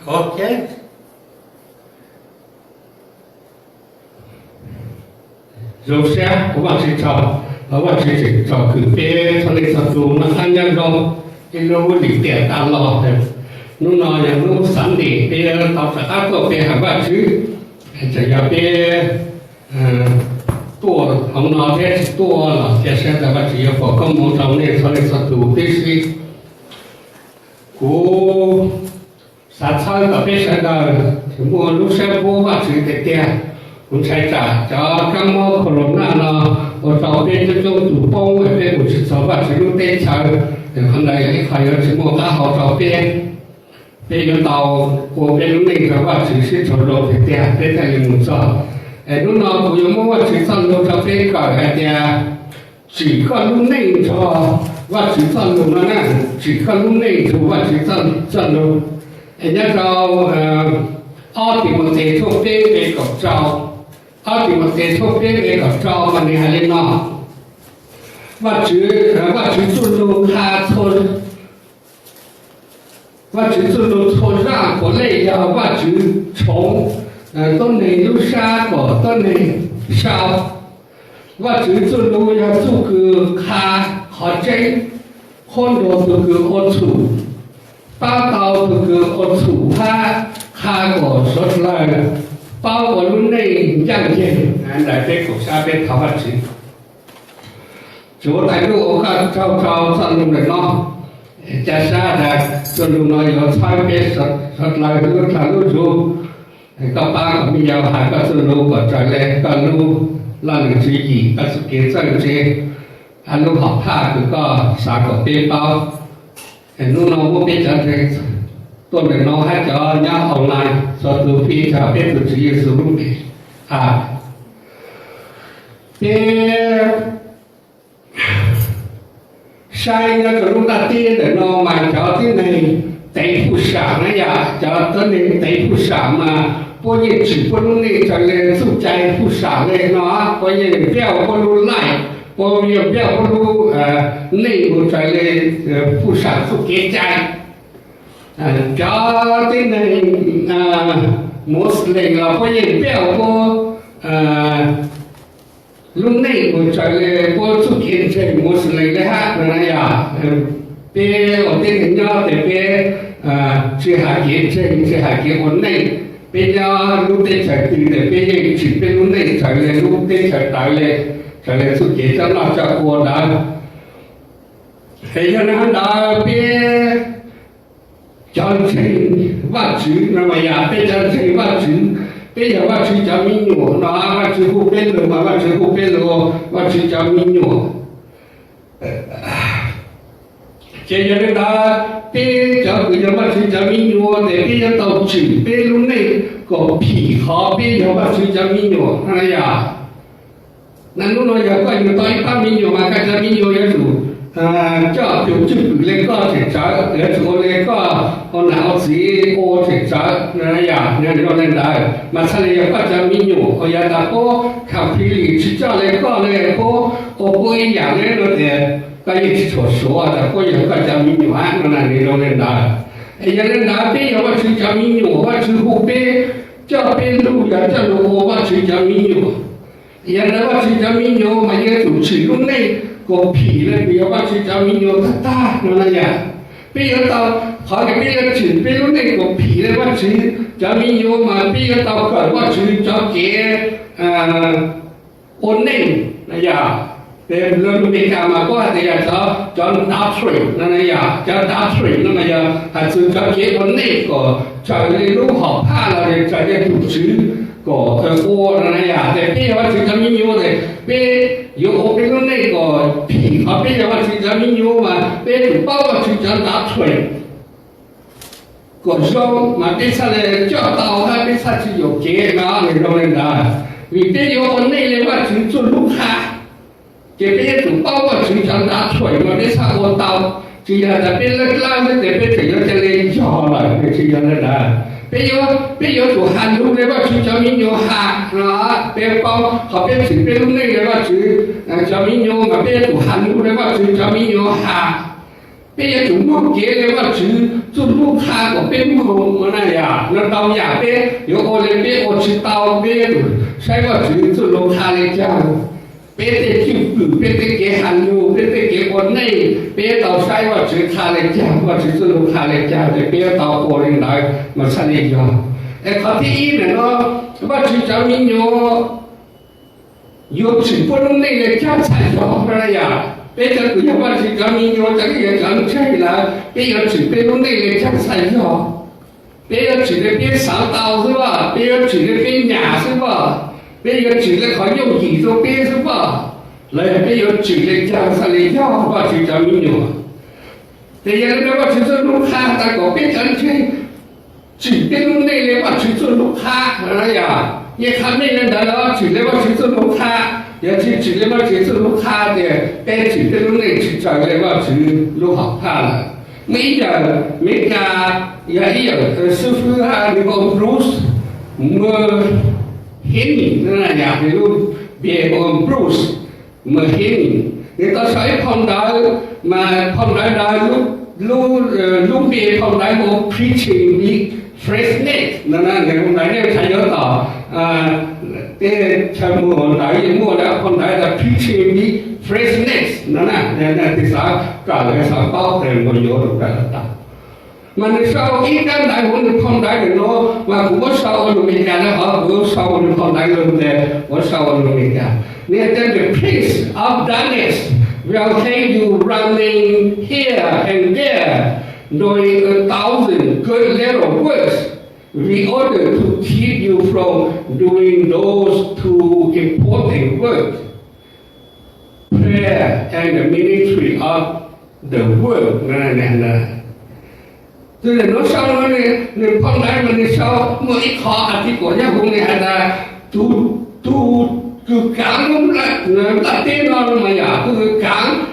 Ok. Rồi sẽ của bạn chị chào, bạn chị chào cử bê cho nên sao dù nó ăn nhân rồi, cái lô lịch tiền ta lò thì nó nói là nó sẵn để bê tao sẽ áp dụng bê hả bạn chứ, chỉ là bê tua ông nói thế tua là cái sẽ là bạn chị có công muốn trong này cho nên sao dù bê suy của sát sao cả bê sẽ là thì mua lúc sẽ vô bạn chị để tiền cũng sai trả cho các mô corona là ở trong bên trong chủ bông ở bên của sự sống và sự lúc tên chờ thì hôm nay cái phải ở sự mô ta họ trong bên bên tàu của bên lúc này và sự sự trộn lộn thì tiền bên thay một giờ lúc nào cũng giống mô sự sống lúc trong bên cả cái tiền chỉ có lúc này cho và sự sống lúc nó nè chỉ có lúc này cho và sự sống lúc nhớ đâu thì một thể thuộc bên về cổng trào thì một thể thuộc bên về cổng trào mà này hay lên nó và chữ xuân lô hà thôn và chữ xuân lô thôn ra của lệ giáo và chữ chống tôn này lúc xa của tôn này sao và chữ xuân lô là chủ cử khá khó tranh khôn đồ tự cử ôn thủ bao tàu tự cử ôn thủ khá của sốt lời bao của lúc này chẳng nhìn đại tế của xa bên thảo vật chính chỗ tại lúc ở trong sân lúc này nó chả xa là cho lúc nói là xoay bên sốt lời lúc là lúc dù các ba của mình giàu hạt các sân lúc của trời lên các lúc là những gì các sự kiện sân chế lúc học thả cũng có xã của bên bao lúc nó có biết cho thế tôi để nó hết cho nhá online so từ khi cho biết được chỉ sử dụng để sai nó cho lúc ta tiên để nó mà cho thế này tẩy phụ sản này à cho tới này tẩy phụ sản mà có những chỉ có lúc này cho nên giúp chạy phụ sản này nó có những béo có lúc lại có những béo có lúc này một cho nên phụ sản giúp kế chạy cho thế này Muslim là có những béo có lúc này một cho nên có giúp kế chạy Muslim đấy ha này à bé ở tên nhỏ thì bé chỉ hạ kế ổn này bây giờ lúc tên chạy từ để bây giờ chỉ bên lúc này chạy lên lúc tên chạy chạy lên sự kiện cho nó cho cô đã thế cho nên đã biết chân trình vật chữ là mà nhà biết chân trình vật chữ bây giờ vật chữ cho mình nhổ nó vật chữ không biết rồi mà vật chữ không biết rồi vật chữ cho mình nhổ thế cho nên đã biết cho cái vật chữ cho mình nhổ để bây giờ tàu chỉ biết lúc này có phỉ khó biết giờ vật chữ cho mình nhổ này à nên lúc đó giờ có những tôi ta mình nhiều mà cái mình nhiều giờ chủ cho tiểu chữ lên có thể trả để chủ lên có con nào gì có thể trả này à nên nó lên đây mà sau này có cho mình nhiều có giờ ta có khảo phí lý chỉ cho lên có cái nhà lên nó để cái gì số là có giờ có cho mình nhiều nó là nó lên đây giờ lên đây bây giờ có chữ cho mình nhiều có chữ không biết cho bên lúc giờ cho nó có chữ cho mình nhiều giờ nó bắt chước mình nhiều mà giờ chủ chỉ lúc này có phỉ lên bây giờ bắt chước mình nhiều ta nó là gì bây giờ tao hỏi cái bây giờ chỉ bây lúc này có phỉ lên bắt chước mình nhiều mà bây giờ tao phải bắt chước cho cái ổn định là gì để lần bây giờ mà có thì là cho đáp水那个呀叫đáp水那个呀还是叫结婚那个在那路好怕了的在那组织có cô này à để bây giờ chúng ta mình nhiều này bây giờ ở bên này có phỉ ở bây giờ chúng ta mình nhiều mà bây giờ bao giờ chúng ta đã thuê có rau mà bây giờ là cho tàu hay bây giờ chỉ có kế mà người đâu lên đó vì bây giờ ở này là chúng ta lúc khác cái bây giờ chúng bao giờ chúng ta đã thuê mà bây giờ ở tàu chỉ là bên lân lao để bên chỉ là lên cho lại chỉ là đó bây giờ chủ hành lúc này bắt chước cho mình nhiều hạt nó bây bao họ bây chỉ bây lúc này bắt chước cho mình nhiều mà bây chủ hành lúc này bắt chước cho mình nhiều hạt bây giờ chúng nó kế lên mà chứ chúng nó khá của bên mông mà này à nó đau nhà bên yếu ô lên bên ô chứ tao bên sai mà chứ chúng nó khá lên chăng bên để chịu cử bên để kế hành nhu bên để kế ổn này bên tao sai mà chứ khá lên chăng mà chứ chúng nó khá lên chăng để bên tao cố lên lại mà sai lên chăng em có thể này nó mà chứ cháu mình nhớ yếu chỉ có lúc này là chắc sai đó này à bây giờ cứ như vậy thì cái mình nhớ cái gì chẳng chơi là bây giờ chỉ biết lúc này là chắc sai rồi bây giờ chỉ là biết sáng tạo chứ吧bây giờ chỉ là biết nhà chứ吧bây giờ chỉ là khó用gì rồi biết chứ吧lại bây giờ chỉ là chắc sai lý do và chỉ cho mình nhớ bây giờ nếu mà chỉ cho lúc khác ta có biết chẳng chơi chỉ biết lúc này là mà chỉ cho lúc khác này à như khác này là đó chỉ là mà chỉ cho lúc khác也只那么只是录卡的，但只是录那只找那么只录好看了。每家也有师傅啊，那个 Bruce， 么黑人那呀，比如别个 Bruce， 么黑人，你到时候碰到路边碰到个 preaching 的 Fresnet， 那我来那才有到để cho mua đại mua đã con đại là preaching đi freshness nó là thì sao cả cái sao bao tiền một chỗ được cả ta mà nếu sau ít cái đại hội được con đại được nó mà cũng có sau được mình cả nó họ cũng sau được con đại luôn để có sau được mình cả nên the prince of darkness will take you running here and there doing 1,000 good little works in order to keep you from doing those two important works, prayer and the ministry of the word. Tức là nó sau nó này phong đại mà nó sau mỗi khó thì của nhà vùng này là tu cứ cán nó là tên nó mà giả cứ cán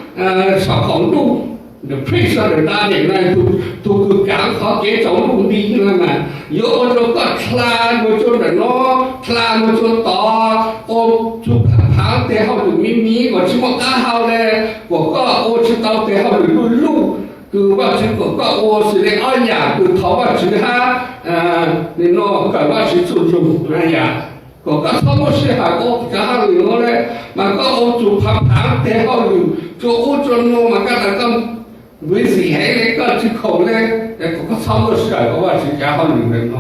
sao không tu the priest of the dark này tu cứ cán khó kế chống không đi nữa mà yếu nó có thla một chỗ là nó thla một chỗ to ôm chụp tháng để họ được mí còn chỉ một cá hao này của có ô chỉ tao để họ được lu cứ vào chỉ của có ô chỉ để ở nhà cứ tháo vào chỉ ha nên nó cả vào chỉ dùng này à có các thông một sự hài ô cả hai người nó đấy mà có ô chụp tháng để họ được chỗ ô chỗ nó mà các là công với gì hay đấy có chỉ khẩu đấy để có thông một sự có vào chỉ cả hai người nó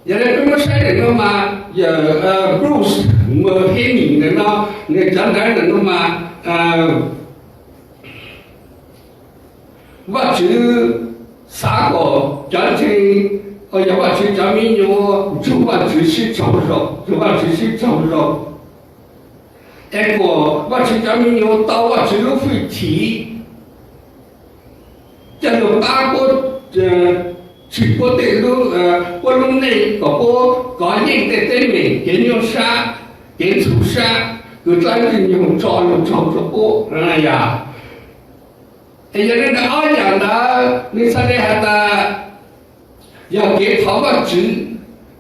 giờ đây chúng nó sẽ để nó mà giờ Bruce mở hết nhìn để nó người chẳng đấy là nó mà và chữ xã của chẳng thì ở nhà và chữ chẳng mình nhớ chúng và chữ sĩ trọng rộng chúng và chữ sĩ trọng rộng em của và chữ chẳng mình nhớ tao và chữ lúc phải chỉ cho được ba cô chỉ có thể lúc này có những cái tên mình kiến nhau xa kiến thủ xa cứ trang thì nhiều tròn cho cô này à thì giờ nên đã ở nhà đã nên sao đây hả ta giờ kế tháo vào chữ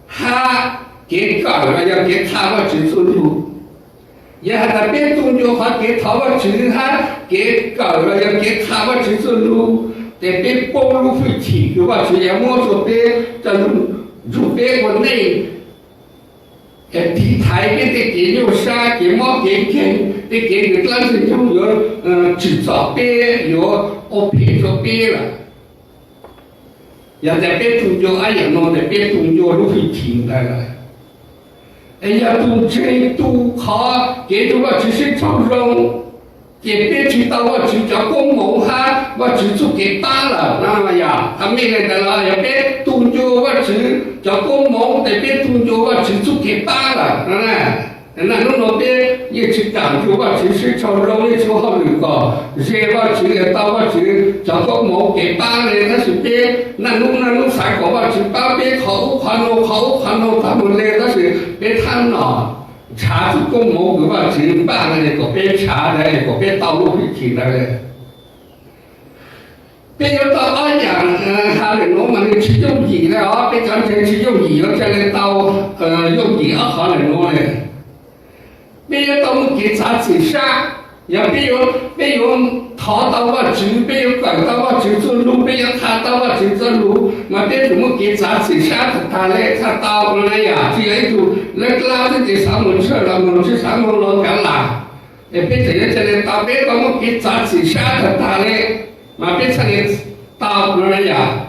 ha kế cởi và giờ kế tháo vào chữ số đủ giờ hả ta biết tung vô họ kế tháo vào chữ ha kế cởi và giờ kế tháo vào chữ số đủ để biết bông lúc phải chỉ cứ vào chữ nhà mua số bé cho dùng bé của này cái thị thái cái kế nhiều xa kế mò kế người ta sử dụng nhiều chỉ cho bé nhiều ô phê cho bé là giờ để bé tung vô ai nó để bé tung vô lúc phải chỉ đây là ai giờ tung chơi tu khó kế tu vào chỉ sẽ trong rong kế bé chỉ tao vào chỉ cho công mẫu ha vào chỉ giúp kế ba là na ya thằng mình này là giờ bé tung vô vào chỉ cho công mẫu để bé tung vô vào chỉ giúp kế ba là na nó bé như chỉ cảm vô vào chỉ sẽ trong rong như chỗ họ được có dễ vào chỉ là tao vào chỉ cho công mẫu kế ba này nó sẽ bé nó phải có vào chỉ ba bé khẩu khoan nô thằng mình lên nó sẽ bé tham nọ查出公某个吧，只办了那个别查的，那个别道路会停的嘞。别要到安阳，他的农民吃用米的啊，别讲成吃用米了，再来到用米啊，好的农嘞。别要到给查自杀，也别用逃到我住，别用拐到我住走路，别用踏到我住走路，嘛别怎么给杂志上他嘞，他到那呀，只有就那拉着这上门去了，门去上门了干啦，也别这样这样到别怎么给杂志上他嘞，嘛别成的到那呀。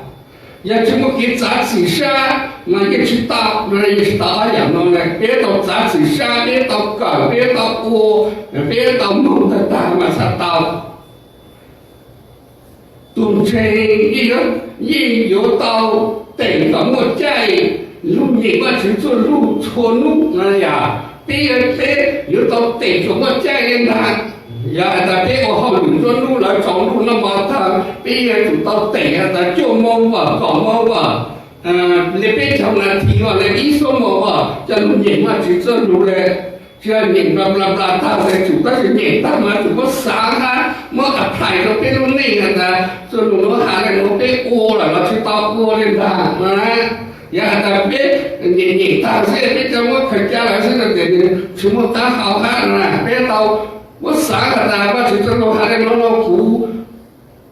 也怎么给杂志上，嘛也去到那也是到样弄嘞，别到杂志上，别到狗，别到锅，别到门的大嘛才到。东城也有到等个么在路人嘛去做路错路那呀，别有到等个么在人他。呀，但别个好用说路来找路那么他，别人就到等下他做么哇，搞么哇，你别讲那题哇，那你说么哇，这路人嘛去做路嘞，这人嘛不啦他嘞，就但是人他嘛就不傻啊，么啊排到别路内个的，做路我下来我别过了，我去到过的他，呀，但别人他是别叫我客家来是个人，什么打好汉啊，别到。我啥个的，我去这路还得弄苦，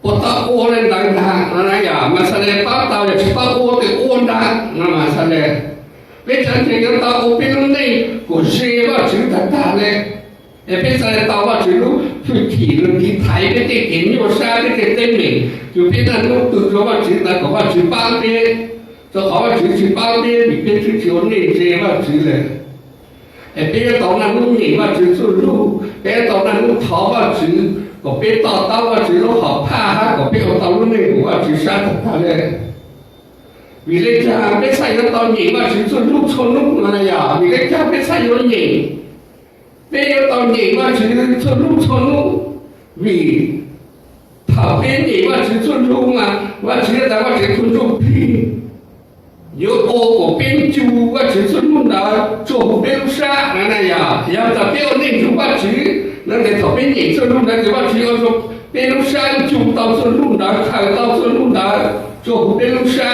不到我的难看，那呀，嘛是嘞，把到也去把我的我难，那嘛是嘞，别讲这个到我别弄内，我是我去他他嘞，也别说到我去路去提了，提台别得给牛山别得证明，就别那弄都说我去那个我去帮别，就好我去帮别，里边去就内这我去嘞。别到那路人嘛去走路，别到那路逃嘛去，我别到我去路好怕哈，我别到路内我去杀他嘞。为了家别才有到人嘛去走路错路那呀，为了家别才有人，别有到人嘛去走路错路，为旁边人嘛去走路嘛，我去在我去走路皮。有我边就我只是弄到做边山那呀，要在边那就我去，那在旁边也做弄到就我去，我说边山就到做弄到，看到做弄到做边山，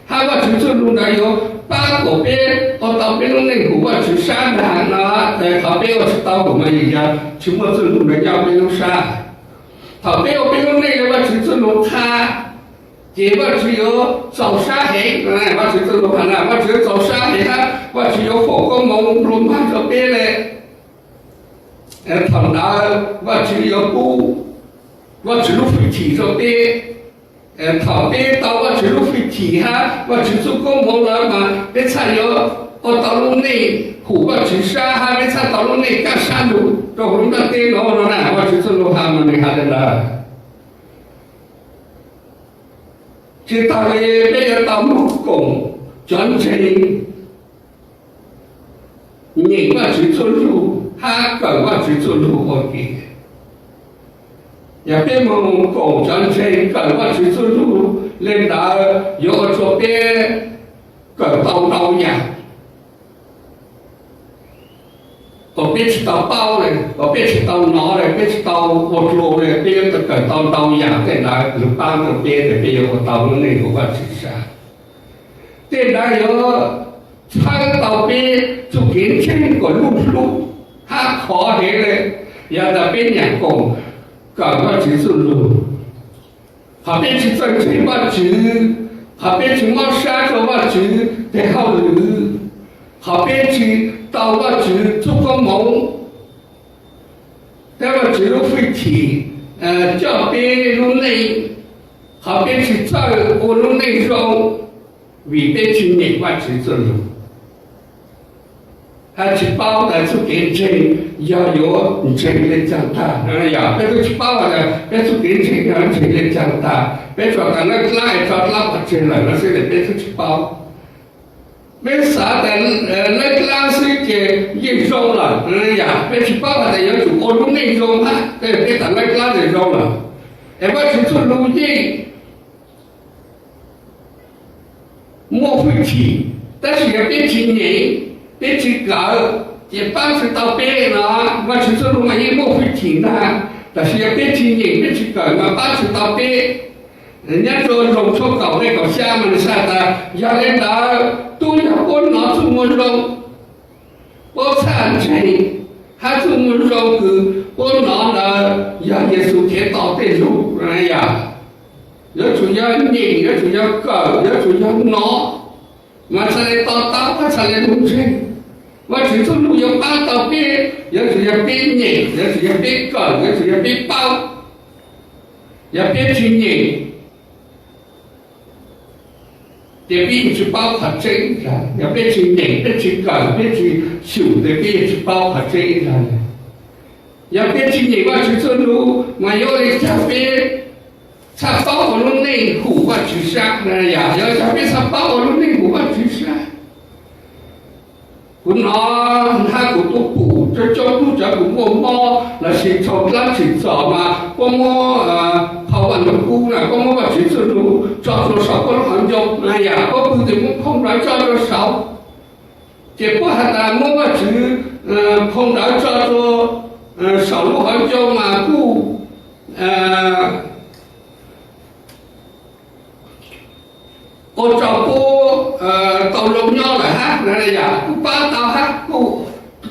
还我去做弄到有八个边，我到边那个我去山南那，在旁边我去到我们一家去我做弄到叫边山，旁边我边那个我去做弄他。结果只有早上黑，我去这路看了，我只有早上黑哈，我只有火锅蒙路马这边嘞，唐达我只有布，我只有会提这边，旁边到我只有会提哈，我只做过蒙了嘛，别才有我到路内湖我去山哈，别才到路内干山路，这我们那电脑了呢，我去这路哈嘛，你看的啦。这大概别个到木工转成人我去做路，他跟我去做路我给，也别木工转成跟我去做路，领导有做别跟到呀，我别去到包嘞，我别去到脑嘞，别去到我做嘞，别个跟到呀，在那就帮着别的，别我到那个我去啥，在那有唱到别就给听个路，他考起来要在别人讲，赶快去走路，他别去挣钱我去，他别去往山上我去，得好路，他别去。到我去做个梦，在我去了会提，叫别路内，好别去找我路内中，未必去你我去做路，还去包的去给钱，要有你钱来讲他，呀，别去包的，别去给钱要钱来讲他，别说他那来找拉不钱了，那现在别去包。没啥的，那个老师给验收了，呀，别去报他要求我路内容嘛，别等那个老师收了，我去做路径，莫会提，但是也别去人，别去搞，也帮助到别人啊，我去做路嘛也莫会提的，但是也别去人，别去搞，我帮助到别人。人家说农村搞那个厦门啥的，要领导都要我拿出我肉，我产钱，他这么肉个，我拿了呀，耶稣天道的路，哎呀，要主要拧，要主要搞，要主要挠，嘛才来叨叨，他才来弄成。我只做路要搬到边，要主要边拧，要主要边搞，要主要边包，要边去拧。也别去包括这一条，也别去拧，别去搞，别去修的，别去包括这一条的。也别去拧，我去做路，我有的下边，他包我弄内裤，我去杀，哎呀，要下边他包我弄内裤，我去杀。我拿他个都补，这角度这个我摸，那是从那去找嘛，我摸跑完了步呢，我摸去走路，抓住手我很久，哎呀，我不怎么碰到抓住手，结果还在摸去碰到抓住手路很久嘛，不我找过到肉鸟了哈，那呀，不把到哈，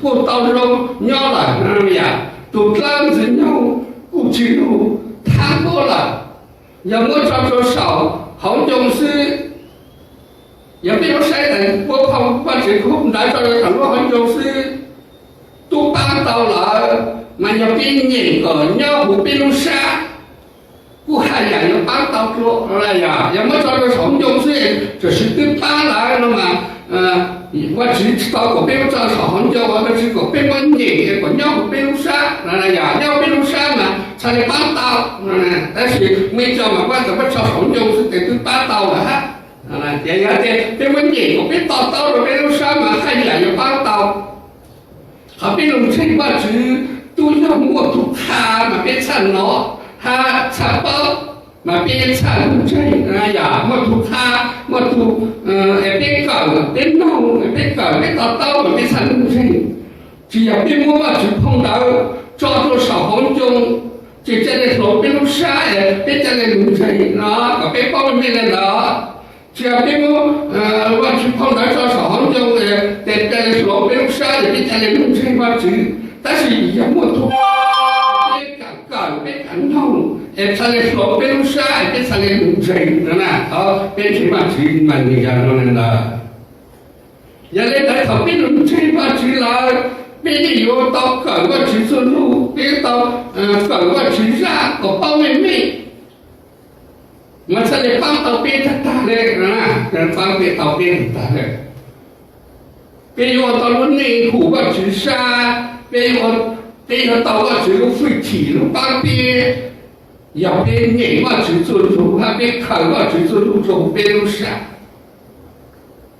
不到肉鸟了，那呀，都这样子鸟，不去路，太多了，要么找着少，好种是，也没有谁人，我跑把这空来找着很多好种是，都把到了，嘛要变年个鸟不变杀。不还呀，要搬到说，哎呀，要么找个从中是，这是对搬来了嘛，我只知道个边找长久，我们是个边我年，个鸟不边山，哎呀，鸟边山嘛，才能搬到，但是没找嘛，我怎么找从中是得对搬到了哈，也要得边我年，个边到了边山嘛，还呀要搬到，好边路程我只都要摸图看嘛，别惨了。他查包嘛边查路程，哎呀，我图他，我图边搞边弄边搞边叨叨嘛边查路程，只要边摸嘛就碰到抓住少红中，就在那路边路杀哎，边在那路程啊，个边包面来了，只要边摸我去碰到抓少红中哎，在那路边路杀也边在那路程嘛就，但是也摸图。别感动，他来说别弄啥，别他来弄这个呢，好，别去嘛去嘛你家弄的，原来在他别弄这嘛去了，别有到搞过去走路，别到搞过去啥，个包妹妹，我才来帮到别他打嘞，帮别到别他打嘞，别有到了内裤过去啥，别有。别要到我这个废弃路旁边，要别撵我去做路，还别看我去做路做别路上，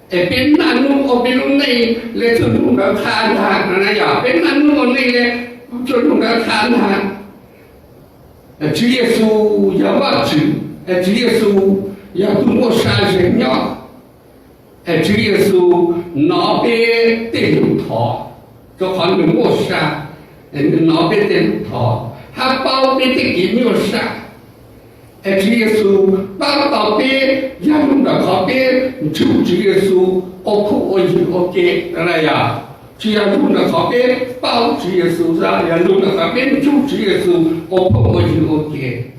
别南路我别路内来做路来看看，哎呀，别南路我内来做路来看看，主耶稣要我去，主耶稣要对我山人鸟，主耶稣那边对路头，就好像我山。那边的头，他包边的给牛杀，主耶稣包到边，也弄到靠边，主耶稣我苦我义我给，哎呀，只要弄到靠边，包主耶稣上，也弄到靠边，主耶稣我苦我义我给，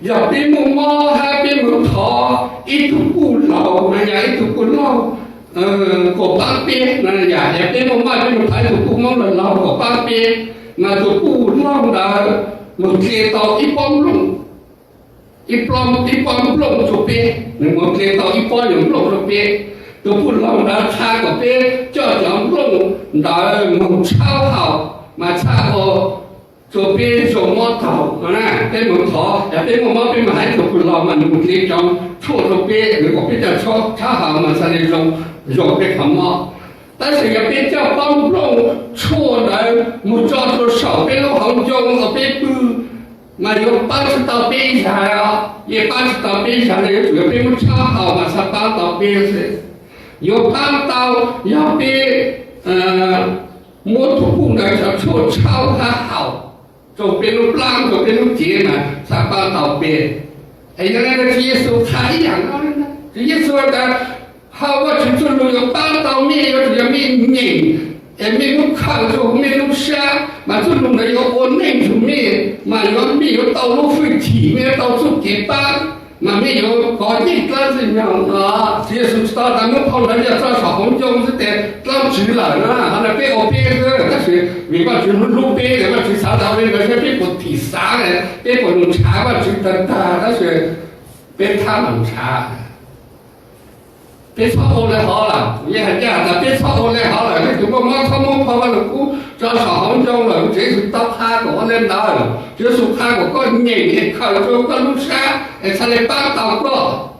要边木猫还边木头，一头不老，哎呀，一头不老。个旁边那呀，也别我妈边排头不忙了，老个旁边那就不浪的，我接到一帮龙，一帮龙这边，我接到一帮人龙这边，都不浪的差个边，叫龙那我超好，嘛差个。这边做木头，边木头，也边我妈边买头不老嘛，你这种错这边，如果比较错差好嘛，才能用边什么？但是也别叫帮助错的，我抓住手边路红中，我边不，嘛有帮助到边下呀，也帮助到边下的，有边不差好嘛，才帮到边是，有帮到要边摩托不能叫错超它好。左边路浪，左边路斜嘛，才帮到边。原来的耶稣太阳了呢，耶稣的好我去走路要帮到面，要面拧， em mình lúc khảo rồi mình lúc xa mà tôi lúc đấy có ổn định chúng mình mà mình có tàu lúc phải chỉ mình tàu số kế bác mà mình có những cái gì nhau đó thì chúng ta đang lúc phong đánh cho sao không trong cái tiền làm chữ là nó hay là cái ở bên cái là vì mà chữ lúc bên cái mà chữ sao đâu bên cái cái một thị xã này cái một农茶mà chữ tân ta đó là bên tham农茶别操过来好了，也很简单，别操过来好了。那怎么忙操忙跑完了，股找上杭州了，这是到韩国来拿了，这是韩国搞年靠着个路山，才来帮到过。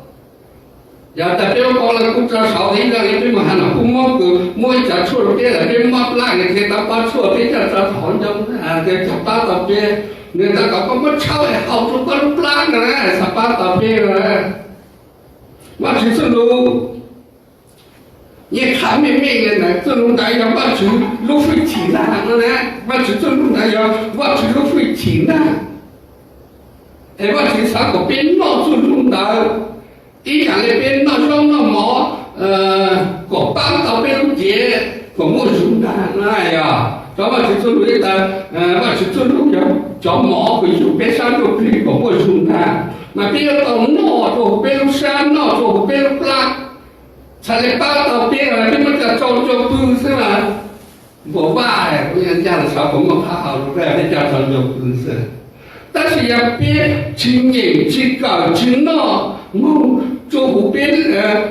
要在别搞了，股找上的一个别么还能股忙个，摸一家错了别了，别忙不来的，给他把错别家找杭州啊，给他帮到别，你那个个么炒的好多个不来的，才帮到别了。我只是路。也看没人呢，这弄大要把住路费钱呐，那呢，把住这弄大要把住路费钱呐，哎，把住三个边闹住弄大，一家那边闹上闹毛，个帮到边路街，个没用的，哎呀，咱把住这路的，把住这路要叫毛回去，别上路去个没用的，那边要到闹做边路山闹做边路拉。才来帮到别人，你们叫招不是吗？我爸哎，我人家的小朋友他好了，不要被叫招不是。但是要别去年去搞去闹，我做不别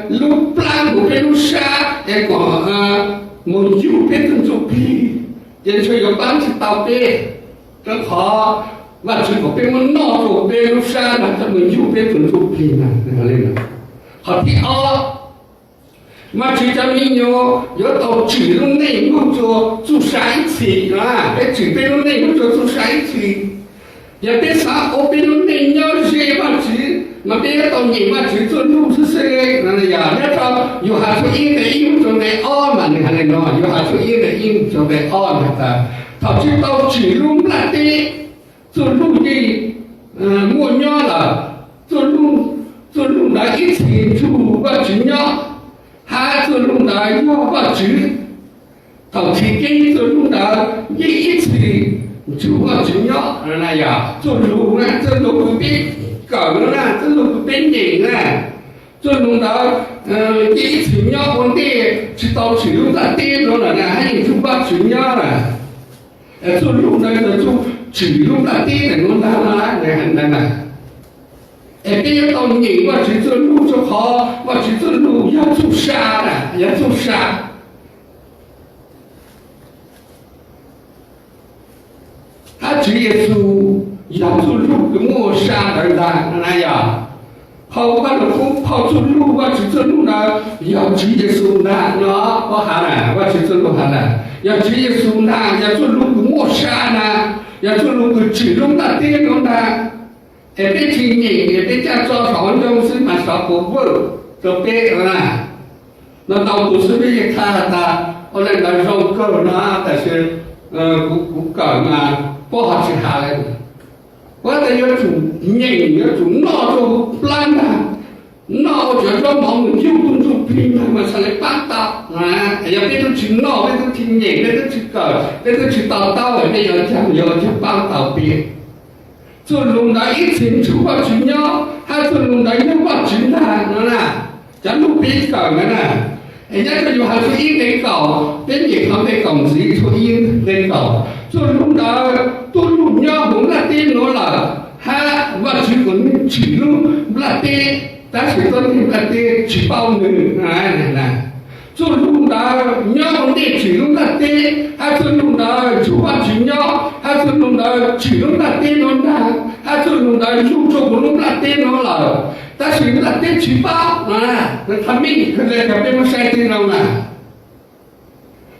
路不拉不别路沙，那个我右边跟左边，人说要帮去到别，正好，我去不别我闹左边路沙，那他们右边跟左边呢，那个呢，好第二。mà chỉ cho mình nhớ tàu chỉ lúc này muốn cho chú sai chỉ là cái chỉ bên lúc này muốn cho chú sai chỉ giờ bên xã ở bên lúc này nhớ gì mà bên tàu nhỉ mà chỉ cho lúc thứ xe là giờ nếu cho dù hạt số yên để yên cho để on mà người này nói dù hạt số yên để yên cho để on mà ta thậm chí tàu chỉ lúc là thế cho lúc gì mua nhớ là cho lúc đã ít thì chú và chỉ nhớ hai做弄的要把住，到天津做弄的一次就把住要那呀，做路呢，这路不变搞了呢，这路不变人呢，做弄的一次要问题，直到去路的跌着了呢，还有就把住要了，做路呢就做去路的跌的弄的啦，你看那个。别到你我去做路就好，我去做路要做沙的，要做沙。他只也做要做路跟我沙的那样，跑完了跑做路，我去做路呢，要直接做那我喊了，我去做路喊了，要直接做那，要做路跟我沙呢，要做路跟直路那电路那。别听你，别家做好东西嘛，少不过就别了。那到都市里也看他，后来那上课呢，但是不搞嘛，不好吃下来的。我得要做人，要做闹做不烂的，闹就说忙就工作拼了嘛，才来办到啊！要别都去闹，别都听人，别都去搞，别都去叨叨，别要去办到别。做弄到一层出发去鸟，还做弄到一把去哪，咱路边搞的呢，人家就还是一人搞，别人他们搞自己说一人搞，做弄到都弄鸟红那点弄了，还我去跟去弄那点，但是说你那点去包呢，做弄到鸟红的去弄那点，还做弄到出发去鸟，还做弄到去弄那点弄的。他做弄到用做不弄那电脑了，但是那电去包啊，那他命可能就被我晒电脑了。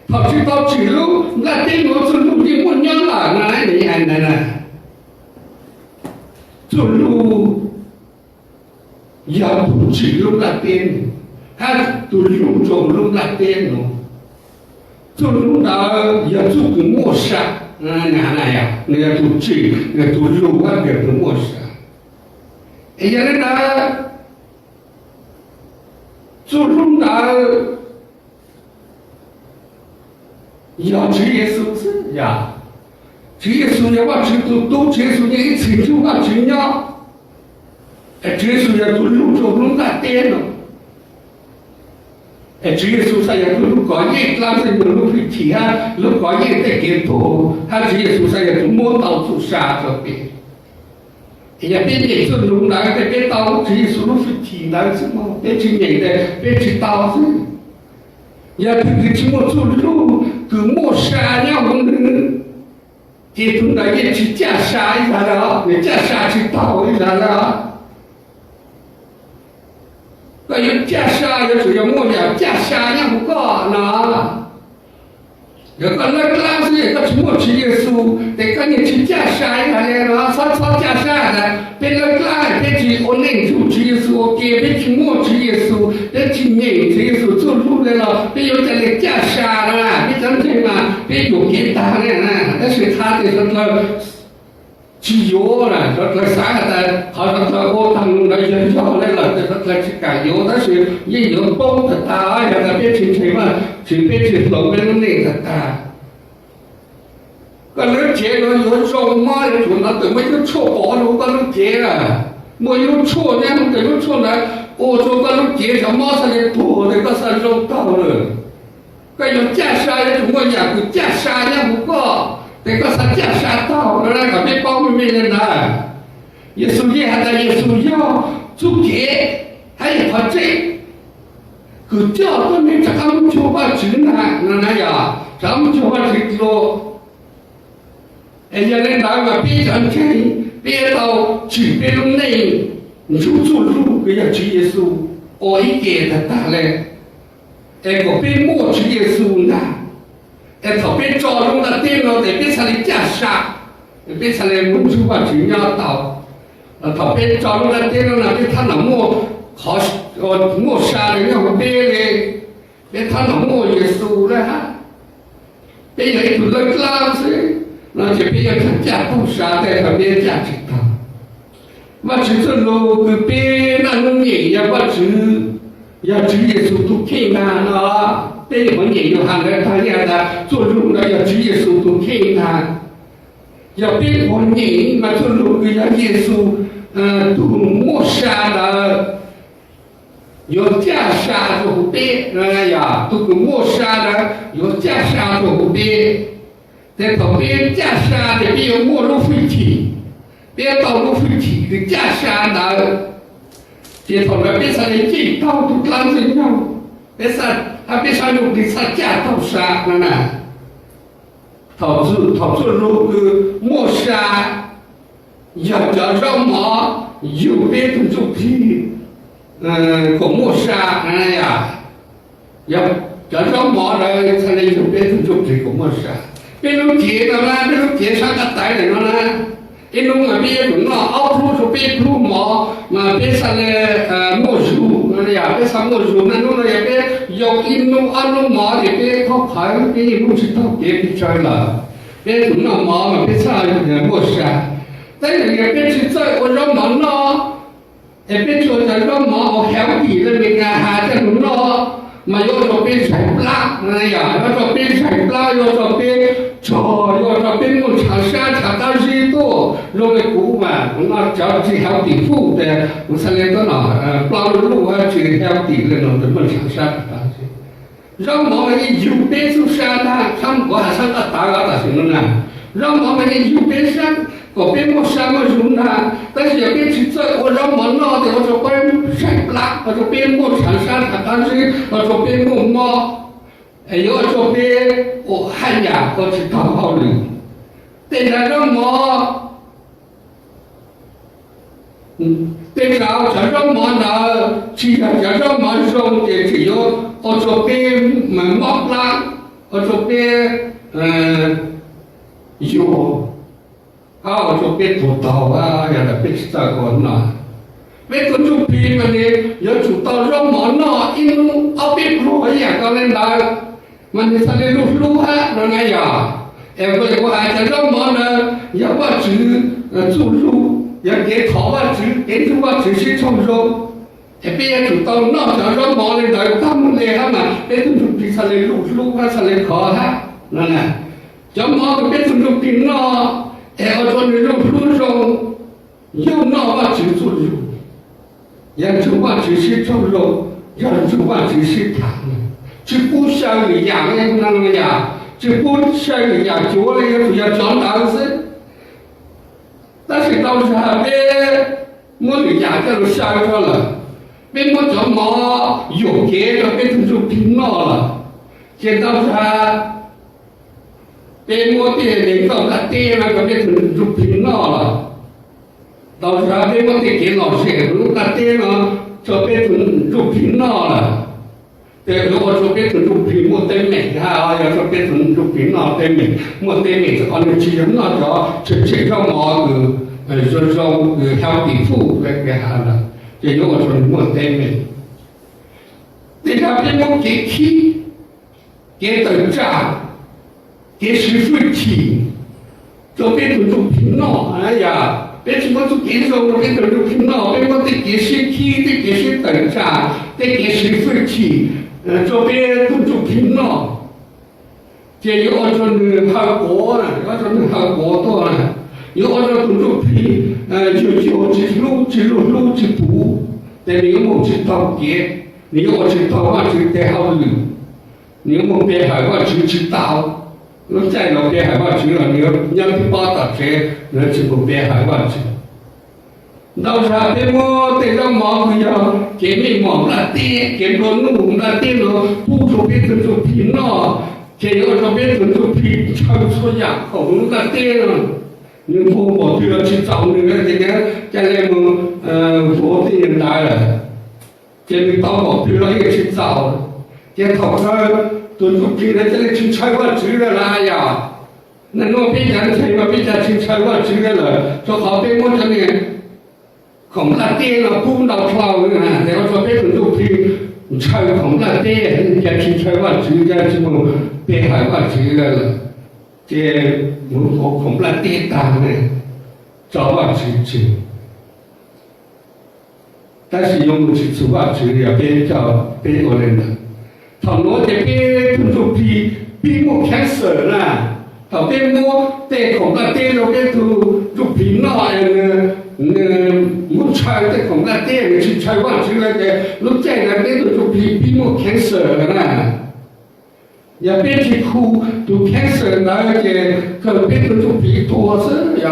跑去到几路，那电脑做路的不鸟了，那厉害的呢。做路要不几路那电，他都用做路那电脑，做路到要做个磨砂。那呀，那个都治，那都肉啊，别都没事。哎呀，那做弄的要主耶稣是呀，主耶稣要把主都主耶稣那一清楚把主呀，主耶稣要都路着路那点了，主耶稣saya都路搞耶，那是有路去提啊，路搞耶在给头，他主耶稣saya都摸到处杀这边。也别你做路那个别到主耶稣路去提那什么，别去你的，别去到是。也不是么做路，个莫杀呀，我们这种的也去加杀一下了，也加杀去倒一下了。那有加杀，有主要莫呀，加杀呀不够那。有个那个老师有个什么主耶稣，得跟你去加杀一下了，啥加杀的，别那个别去我领主主耶稣，别去莫主耶稣，别去念主耶稣做路来了，别有这里加杀了，别真正嘛，别有给他了，那是他的什么自由了，这啥的，好像这我当中的人要来了，这去改有的是也有包的大呀，那别去什么，别去老人那个大。个人节了有肉麻的，就那怎么有错包了？个人节啊，没有错，那么怎么错呢？我说个人节上马上来多的个是肉到了，个有加沙的怎么样？个加沙也不够。这个是加沙到了那个别包没人来，耶稣也还在耶稣要做节，还有他这个叫他们咱们就把指南那呀，咱们就把这个，人家那个别讲真，别到举别弄内，你就做路给要主耶稣，我一点的打来，我别莫主耶稣呢。头边照用的电脑得变成了加沙，变成了蒙出把主要到，头边照用的电脑呢，别他那么好，莫杀的要别嘞，别他那么耶稣了哈，别有一种冷老师，那就别要他加不杀的，他别加知道，我只是路个别那种人要把主耶稣都听他了。这我也有喊的，他家的做路的要主耶稣都听他，要别我人嘛做路的要耶稣，都莫杀的，有加杀就别，哎呀，都个莫杀的，有加杀就别，在旁边加杀的别有莫路废体，别道路废体的加杀的，这头来别上来这道都当真样，别上。他别上用的啥加刀杀了呢？导致路个莫杀，要叫让马有别的就皮，个莫杀，哎呀，要叫让马来才能有别的就皮个莫杀。别弄铁的啦，别弄铁上个带人了啦。一弄啊，别弄那凹凸就别凸毛，嘛别上来莫树，哎呀，别上莫树，那弄了也别要一弄二弄毛也别靠排，别一弄知道别摘了，别弄那毛嘛别上莫山，但是也别去在我让毛呢，也别说在让毛我海底那边啊，还在弄那。嘛要做别采不拉，哎呀，要做别采不拉，要做别做，要做别木长山长到水多，弄个古嘛，那叫去海底富的，我才来到那，包路啊去海底那种的木长山东西，让我们有别处山呐，上我还上个大个大什么呢？让我们有别山。我别莫山莫用呐，但是也别去在我让我闹的，我说别晒不拉，我说别莫长山长当时，我说别莫猫，我说别我汉呀，我去讨好你，对着让我，对着这让我呢，去这让我说的只有，我说别莫拉，我说别有。我说别做到啊，要来别去这个那，别个做皮嘛呢，要做到让毛那，因为别路呀，刚才那，嘛你上来路啊，那个呀，我还在让毛呢，要把纸做路，要给头发纸，给头发纸去冲手，别做到那叫让毛的来，他们来嘛，别个做皮上来路啊，上来考哈。นั่นแหละจะมองเป็นสุนทรีนอเออจนรู้รู้รง又闹ว่า只做肉ยังจะว่า只是做肉ยังจะว่า只是糖只不像一样那个呀只不像一样做了也不要长大子但是到时候别我的家这都下着了别我怎么有给了别成就平了了见到他别我的领导他爹那个别成就平了了到时候别我的给老师如果他爹呢就别成就平了了对如果说别成就平我对美哈要说别成就平了对美我对美是按照其实那叫这叫么个说healthy food 那个哈了这如果说我对美你看别我给气给等价给是水气就别成就平了哎呀别什么就给手别成就平了别我得给是气得给是等价得给是水气这边成就平了这有按照韩国呢按照韩国多呢有按照成就平就路之途但你有没知道给你有知道话就得好路你有没别害话就知道那再老别害话就了你要让你报答谁那就不别害话就到时候别我得让毛不要给你毛那爹给我弄那爹了不说别成就平了这要说别成就平唱出呀红那爹了你父母就要去找那个这个将来我我的人来了这你到我就要也去找这头上都平了这里去采我知了啦呀那我别讲采我别讲去采我知了说好别我这里ของลาเต้เราพุ่งเราคลาวเลยนะแต่ว่าเป็นคนทุกทีใช้ของลาเต้จะคิดใช้ว่าชื่อจะชื่อมันเป็นหายว่าชื่อเลยเจ้ามันของลาเต้ต่างเนี่ย找ว่าชื่อ但是用是主ว่าชื่อ也เป็นเจ้าเป็นอะไรนะถ้าโน้ตจะเป็นคนทุกทีปีโมแคสเซอร์นะถ้าเป็นโมเต้ของลาเต้เราเป็นทุกทีน้อยเนี่ย我猜的ของ那店去采访出来的，我在那边都比我 cancer 了呢，也别去哭，都 cancer 那个可别都比多是呀，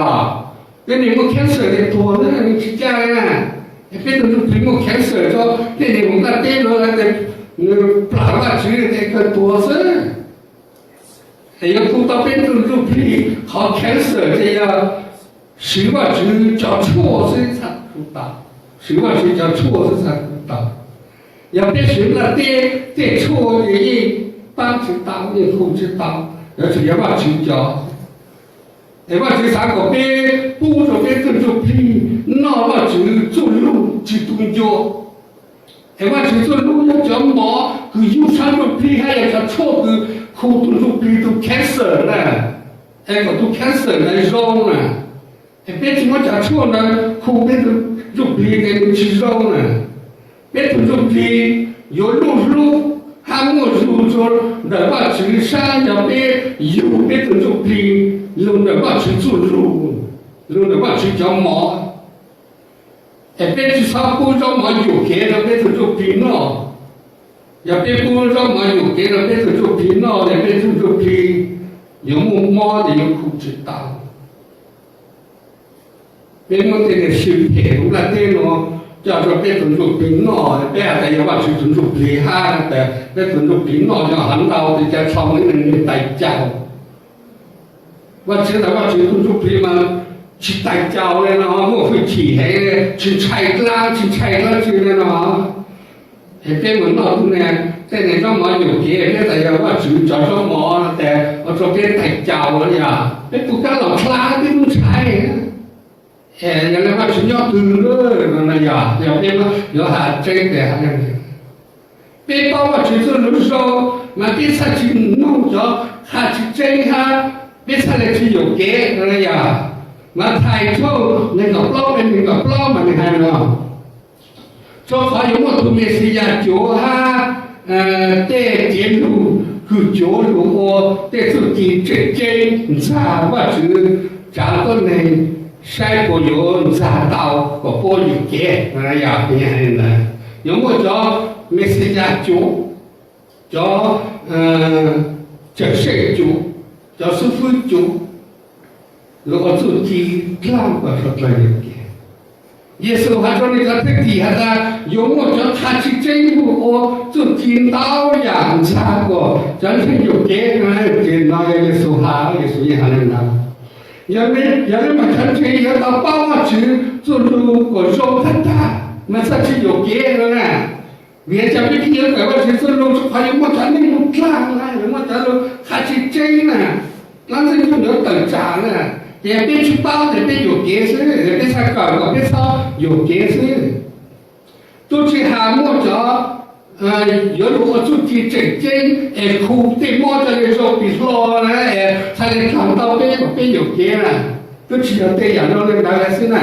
跟你们 cancer 的多呢，你去讲呀，也别都比我 cancer 说，跟你们那店了那个爸爸去的可多是，还有哭到别都比好 cancer 这样。实话就叫错是才知道，实话就叫错是才知道。要别说那对错的人帮知道，你不知道，要是要把就叫，要把这三个别不说别跟着拼，那么就做路就动作，要把就做路要叫毛，个有三个拼还要叫错个，可动作拼都 cancer 了，个都 cancer 来烧呢。别什么讲错呢？后面就别的去烧呢，别就别有路还我路说那把去山要别有别就别有那把去做路，有那把去叫毛，别去啥不叫毛有给了别就别闹，也别不叫毛有给了别就别闹了别就别有木毛的有苦知道。别我这个芯片，我那电脑叫做别存储电脑，别还要把存储厉害的，别存储电脑要很老的，叫超人的代教。我知道我存储电脑去代教的呢，我会起来去拆拉去的呢。别问我呢，在那种么有钱，别在要我去叫什么的，我说别代教了呀，别不干老拉别不拆。原来我是要读了那呀，要别嘛要还真的还是，别把我去做路上，嘛别才去弄着，还去真哈，别才来去有给那呀，嘛太臭那个不嘛你看了，说还有我都没时间做哈，在节目 cứ chỗ lúa để tự kỷ trẻ trên giả và chữ giả con này sai của yếu giả tạo của cô yếu kế là giả cái này là những một cho message chú cho trở sẽ chú cho sư phụ chú rồi tự kỷ làm và thật là yếu kế Yesu hajone kata ti hata yomo cho tha chi chen bu o zu tin dao yang cha ko chan chen yu ke na ke na Yesu ha Yesu ye han na ya me ma chan chen ya ta pa ma chi zu lu ko zhou ta ta ma sa chi yu ke na vie cha bi ki ye ka ba chi zu lu chu ha yu mo chan ni mu tla na yu mo ta lu ha chi chen na lan chen yu yo ta cha na也别去包，也别有解释，也别才搞个别操有解释，都去喊么着，有如果自己正经，哭对么着的时候，比说呢，才能看到别有解了，都只有这样的来是呢。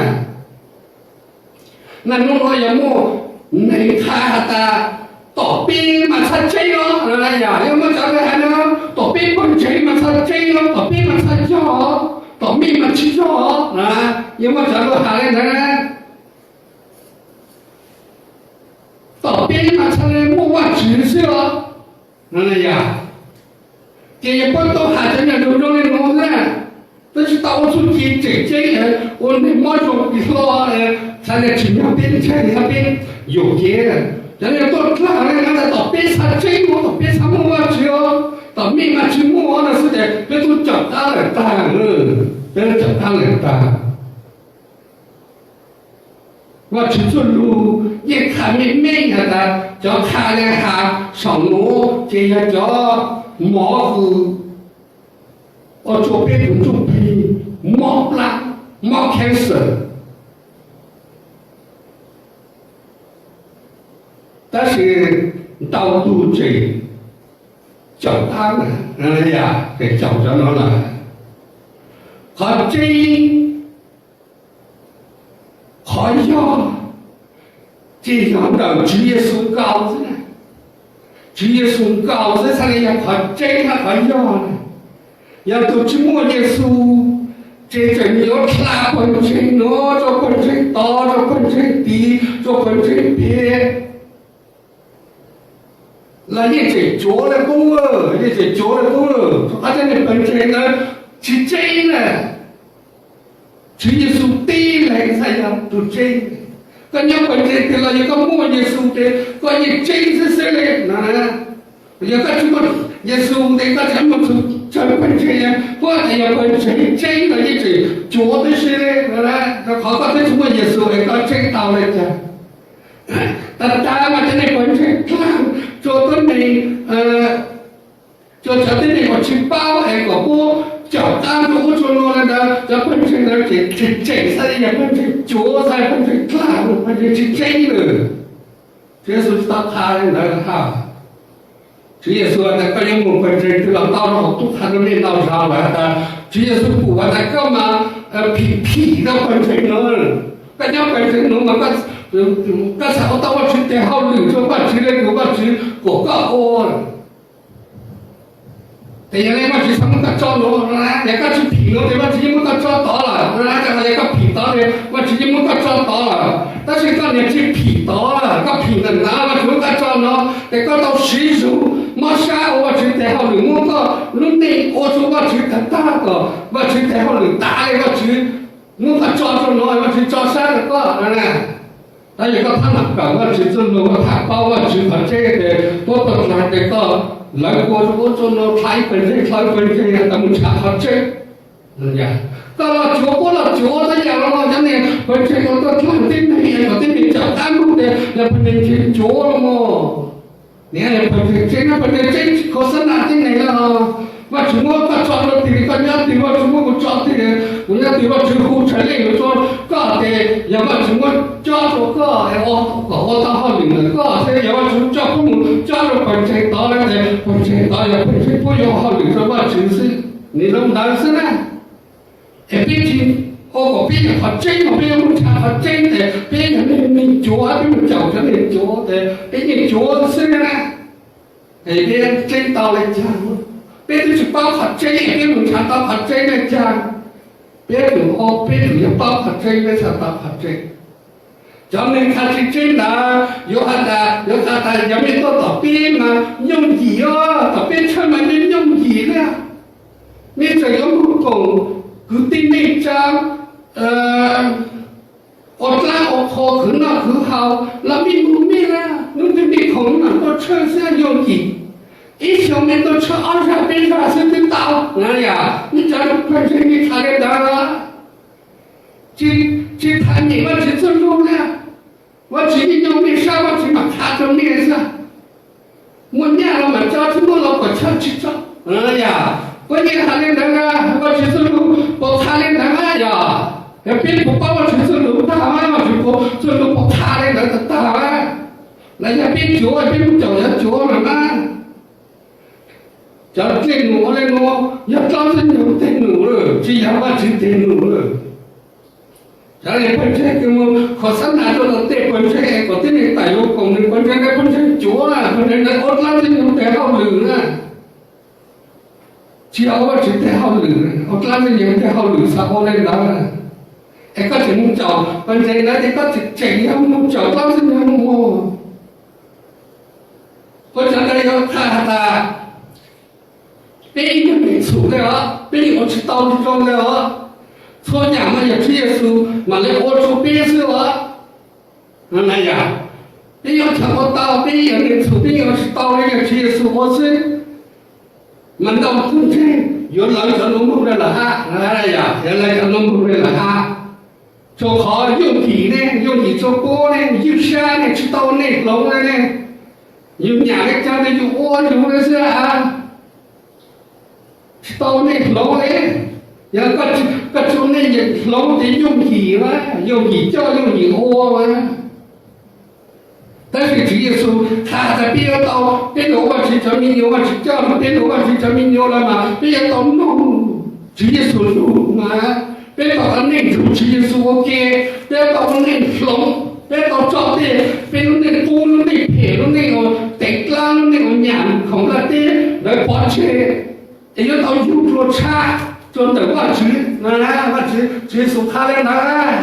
那如果有么能看的。ต่อปีมาชัดเจนอะไรอย่างนี้มันจะอะไรนะต่อปีมันเจนมันชัดเจนต่อปีมันชัดจ่อต่อปีมันชิจ่อนะยังมันจะรู้หาอะไรนะต่อปีมันชัดเลยมั่วจืดเสียอะไรอย่างเกี่ยวกับตัวหาจะเนี่ยดูดูเลยนู้นนะ但是到处去这人，我们马上一说才能去那边，才那边有钱。人家都看人家到边上追我，到边上摸去哦，到面上去摸那是的，别都脚大了大别脚大了大。我去走路，一看没呀的，就看了下上路，这样叫毛子，我左边跟左边毛不啦，毛开始。但是到路这脚大了，哎呀，给脚着了，和这好像这样的职业树高子呢，职业树高子才能要和这个和要呢，要都去摸耶稣，这真要拉本身，挪着本身，倒着本身，低着本身别。那你这做了工了，你这做了工了，他在那本身呢，去真了，去耶稣对来才要都真。个你本身得了一个摸耶稣的，个你真是谁来那？一个什么耶稣的个什么这本身呀，或者要本身真了，你这做的是嘞，那好个这什么耶稣一个真道来着。但大家在那本身看。做的你就觉得你我去包个锅，脚大都做了的，这本身的这啥也本身脚才本身大，本身是真的，这是到他人那个哈，这也说那个人我本身这个到了都他都没到上来的，这也是不管他干嘛皮的本身能，大家本身能那个。个时候到我去带好领就把吃的给我吃过个锅，但原来我去他们个找路，人家去皮了，对吧？自己没个找到了，人家皮到的，我自己没个找到了。但是当年去皮到了，个皮能拿我就个找了，那个到水手，没啥我去带好领，我个弄内我说我去个大个，我去带好领大的我去，我个找着了，我去找啥的个，那一个他那个我去做路，他把我去把这个多多来这个来我做了他一本身呀，他们查好这，呀，到了脚过了脚的呀，我讲呢，本身我都看定的呀，我这边脚单路的，那本身去脚了么？你看本身这个本身真可是哪定来了？我怎么把抓到这个，人家对我怎么不抓这个？人家对我最后承认有说搞的，要么怎么抓住个，我当好领了个，这要么怎么抓不抓住本身到了的，本身到了本身不要好领，说我就是你能难是呢？毕竟我别人好真嘛，别人查好真的，别人你脚别人脚着你脚的，别人脚是呢。边真到了家，别就是包合真，别农场到合真的家，别主哦，别主要包合真的才到合真。cho nên khai sinh trên là有他的人民都到边嘛用gì đó到边出嘛nên用gì nữa nên chỉ có một cùng cứ tin đi trang ở la ở kho cứ nó cứ hào là mình muốn biết là nhưng tin đi không mà tôi chơi sẽ dùng gì ít xong mình tôi chơi ăn ra bên ra sẽ biết tạo này à nhưng chẳng phải chơi đi khai cái đó chỉ thành gì mà chỉ做路了。我自己用面纱，我只嘛擦着面上，我娘了嘛家去我老婆家去找，哎呀，我你看那个，我去走路，我擦的那个呀，别不把我去走路打完，我去不走路不擦的那个打完，那家别脚别不脚要脚了嘛，叫电奴来我，要早晨有电奴了，只要我去电奴了。Jadi pencet kamu khosan ada nanti pencet, kau ini tahu kamu pencet jual, pencet orang lain yang terhau lura, siapa sih terhau lura, orang lain yang terhau lura, siapa lain dah, ekor cemung jauh, pencet nanti ekor cengeng yang jauh, orang lain yang mau, pencet dari yang kata, pilih yang suka, pilih orang tahu juga. Số nhà mà nhập chia số mà lấy ô số bê số á này à bây giờ chẳng có tao bây giờ nhập số bây giờ tao lấy nhập chia số ô số mình đâu cũng thế giờ lại cho nó mua đây là ha này à giờ lại cho nó mua đây là ha cho khó dùng gì cho cô này dùng xe này chỉ tao này lông này dùng nhà cái cha này dùng ô dùng cái xe à chỉ tao này lông này giờ có chỗ này dịch lông thì dùng gì mà dùng gì cho dùng gì ô mà但是主耶稣他在别到别罗瓦去成民牛嘛，去叫别罗瓦去成民牛了嘛，别到弄主耶稣弄嘛，别到他那主主耶稣 OK， 别到他那龙，别到找的，别到那ปู那皮那个地浪那个娘ของ那的来跑去，也要到有做差。จนแต่ว่าชื่อนะว่าชื่อสุขาเลยนะ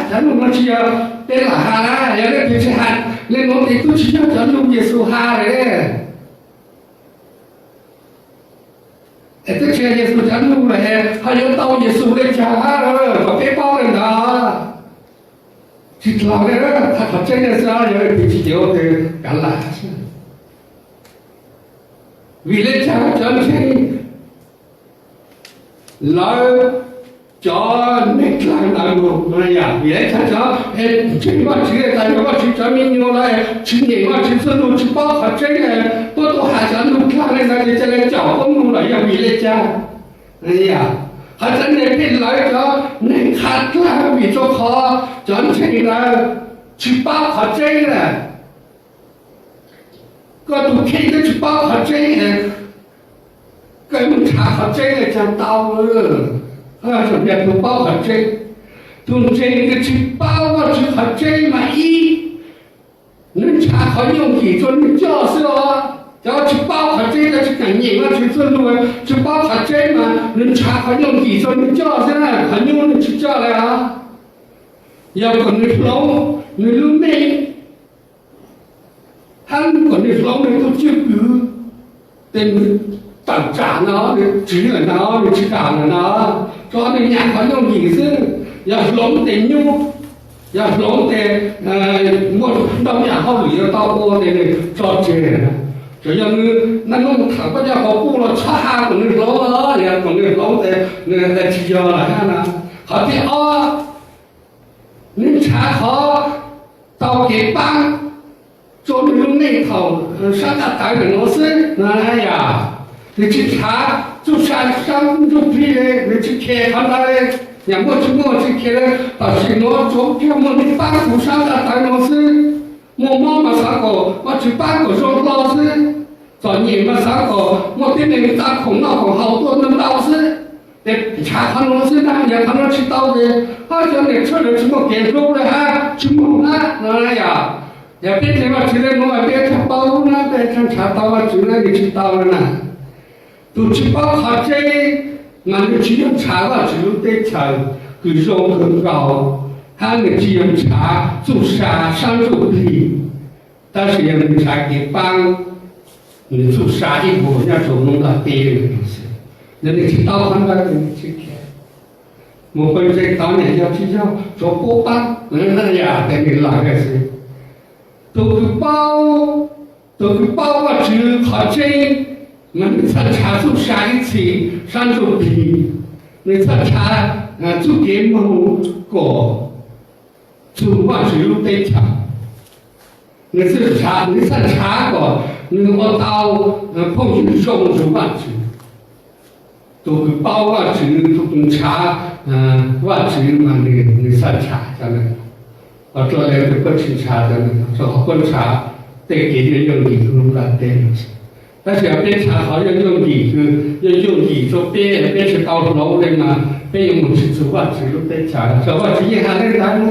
ฉันลงมาเชียร์เป็นหลาฮานะอย่าได้พิจารณาเล่นน้องเด็กตู้เชียร์ฉันลงเยซูฮาเลยแต่ตู้เชียร์เยซูฉันลงเลยเขาโยนเตาเยซูเลยจ้าก็เป็นเป้าเลยนะจิตเราเลยถ้าเขาเจอเยซูอย่าได้พิจารณาเลยกันละวิเลจ้าฉันใช่แล้วจอในกลางนาโนอะไรอย่างเงี้ยถ้าจะชิมว่าชิแต่ว่าชิจะมีอยู่อะไรชิเนี่ยว่าชิสนุชิป้าขัดใจเลยตัวหาฉันลูกค้าเลยนะจะเลยจ่อก็มูอะไรอย่างนี้เลยจ้าอะไรอย่างเขาจะเนี่ยเป็นไรจ้าในขาดกลางวิจคอจนชิเลยชิป้าขัดใจเลยก็ดูแค่ก็ชิป้าขัดใจเลยcái mình trả hợp chế là chẳng tao nữa chuẩn bị một bao hợp chế thùng chế cái chỉ bao và chỉ hợp chế mà y nên trả khó用gì cho nên cho xưa cho chỉ bao hợp chế là chỉ cảnh nhìn mà chỉ xuân rồi chỉ bao hợp chế mà nên trả khó用gì cho nên cho thế này khó用nên chỉ cho là à giờ còn người lâu người luôn đi hắn còn người lâu này tôi chưa cứ tên tận trả nó chỉ là nó chỉ cả là nó cho nên nhà có nhiều gì chứ giờ lống tiền nhu giờ lống tiền một đâu nhà họ gửi cho tao mua tiền cho chơi cho nên nó không thằng có nhà họ mua là cha của người lống đó nhà của người lống thì người ta chỉ cho là ha nè họ thì nên cha họ tao cái băng cho nên này thầu sáng tạo cái nó xí này à你去查就山上就皮嘞，你去开看他嘞，也没去我去开嘞，但是我做给我们办公上的大老师，我妈妈啥个，我去办公室老师，在你们啥个，我对你们打空了空好多的老师，得查看老师呢，也看到去到的，好像你出来什么给肉了哈，什么啊，那呀。也别什么吃的弄啊，别吃饱了，别吃茶到啊，吃了你吃到了呢，都吃饱好这，俺们只用茶吧，只有得茶，个肉很高，他们只用茶做沙上肉皮，但是用茶给帮，你做沙一锅，人家做弄到别人的东西，那你吃到很多人吃开。我会在当年要去要做锅巴，那呀，等你哪个是？都是包啊，只好这，我们擦茶做啥一次，上做皮，你擦茶做给某个，做话只有得茶，你是茶，你擦茶个，你我到碰见肉做话只，都是包啊，只做茶，话只嘛你擦茶这样的。我做了个不吃茶的，说喝茶对给人用力用了对，但是要别茶好要用力，要用力，说别是高楼的嘛，别用木吃做话吃都别茶，说话吃一下那啥呢？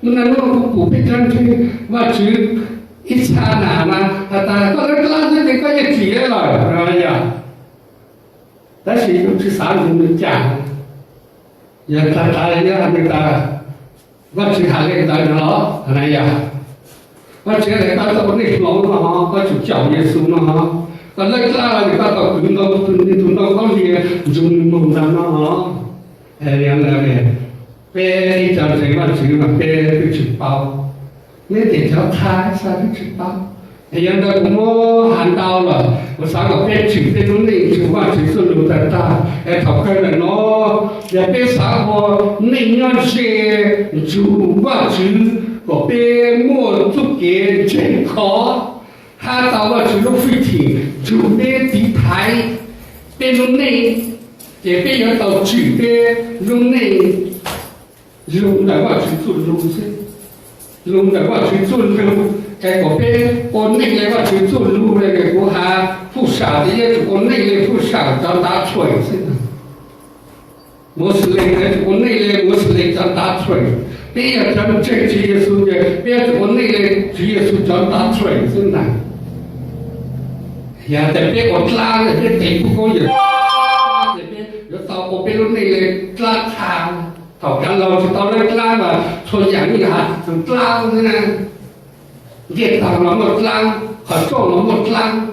那不别这样去，话吃一刹那嘛，他后来拉着这个也急了，哎呀，但是又吃啥都没讲，也他也没打。我去下来到了，哎呀，我这来到这那老了哈，我就教耶稣了哈，我来到你到滚到高里，中东上了哈，哎呀那个，别叫什么去嘛，别去包，你得叫他啥的去包。哎呀，那我喊到了，我三个别去，别从那去话去是路在大，哎，讨客人咯，也别啥个那样些做话去，个别莫做给健康，他到了去路飞天，就别地台，别从那，也别要到去别从那，用来话去做路线，用来话去做路。cái của bên con này lấy vào chữ trụ lưu này cái của hà phụ sản thì con này lấy phụ sản cho ta chuẩn xin Muslim cái con này lấy Muslim cho ta chuẩn bây giờ trong trên chỉ Giêsu này bây giờ con này lấy chỉ Giêsu cho ta chuẩn xin này giờ để biết con la để biết thấy của con gì để biết rồi tao có biết lúc này lấy la thang thảo cả lâu thì tao lấy la mà thôi dạng như hạt thằng la thế này Việt Nam nó một lăng, họ cho nó một lăng,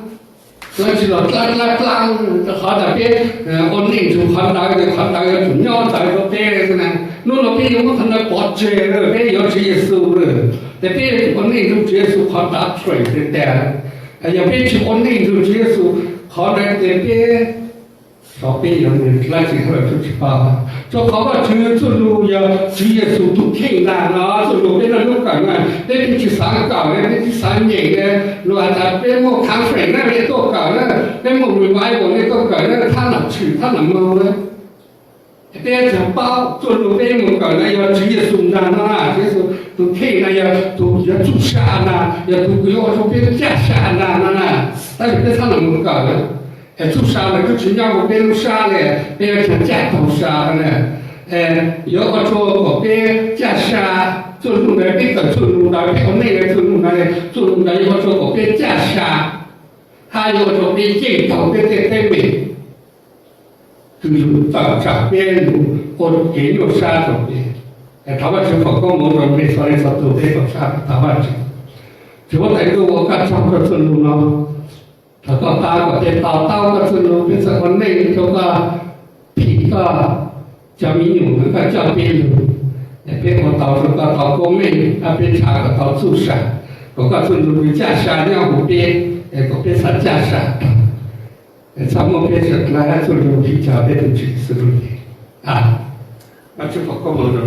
nó chỉ là lăng, họ đã biết ổn định chủ họ đã chủ nhau tại có bé thế này, nó biết nó không có bỏ chơi rồi, bé có chỉ số rồi, để bé ổn định chủ chỉ số họ đã chơi đến đây, giờ bé chỉ ổn định chủ chỉ số họ đã để bé sau bây giờ mình lại chỉ hơi chút chút bao, cho họ vào chữ số lưu giờ chỉ số tụ kinh là nó số lưu bên là lúc cả ngày, bên chỉ sáng cả đấy, bên chỉ sáng nhẹ đấy, rồi là bên một tháng phải này bên tổ cả đấy, bên một người vay của bên tổ cả đấy,他哪去他哪么呢？bên chỉ bao số lưu bên một cả này giờ chỉ số là nó chỉ số tụ kinh này giờ tụ giờ tụ sa là giờ tụ cái số bên加sa là nó là,但是bên他哪么搞的？做沙呢，就只要我别沙嘞，别成架头沙呢，有个做别架沙，做路的别个做路的，别个那个做路的，做路的有个做别架沙，还有个做别镜头别对面，就是早上边路或给有沙做别，他们是佛光某种没说的说做别个沙，他们是，只不过在个我干上个做路呢。他ก็ตาก็เป็นเต้าก็คือรู้เป็นสักคนหนึ่งเขาก็ผีก็จะมีอยู่แล้วก็จะเป็นอยู่แต่เป็นคนเต้าเขาก็เต้าก็ไม่ถ้าเป็นชาก็เต้าสู้ชาเขาก็คือรู้จ่าชาเนี่ยหูเป็นแต่ก็เป็นสัจจ่าชาแต่สมมติเป็นสัตว์แล้วคือรู้ที่จะเป็นจุดสุดอ่ะมันจะพอก็มองดู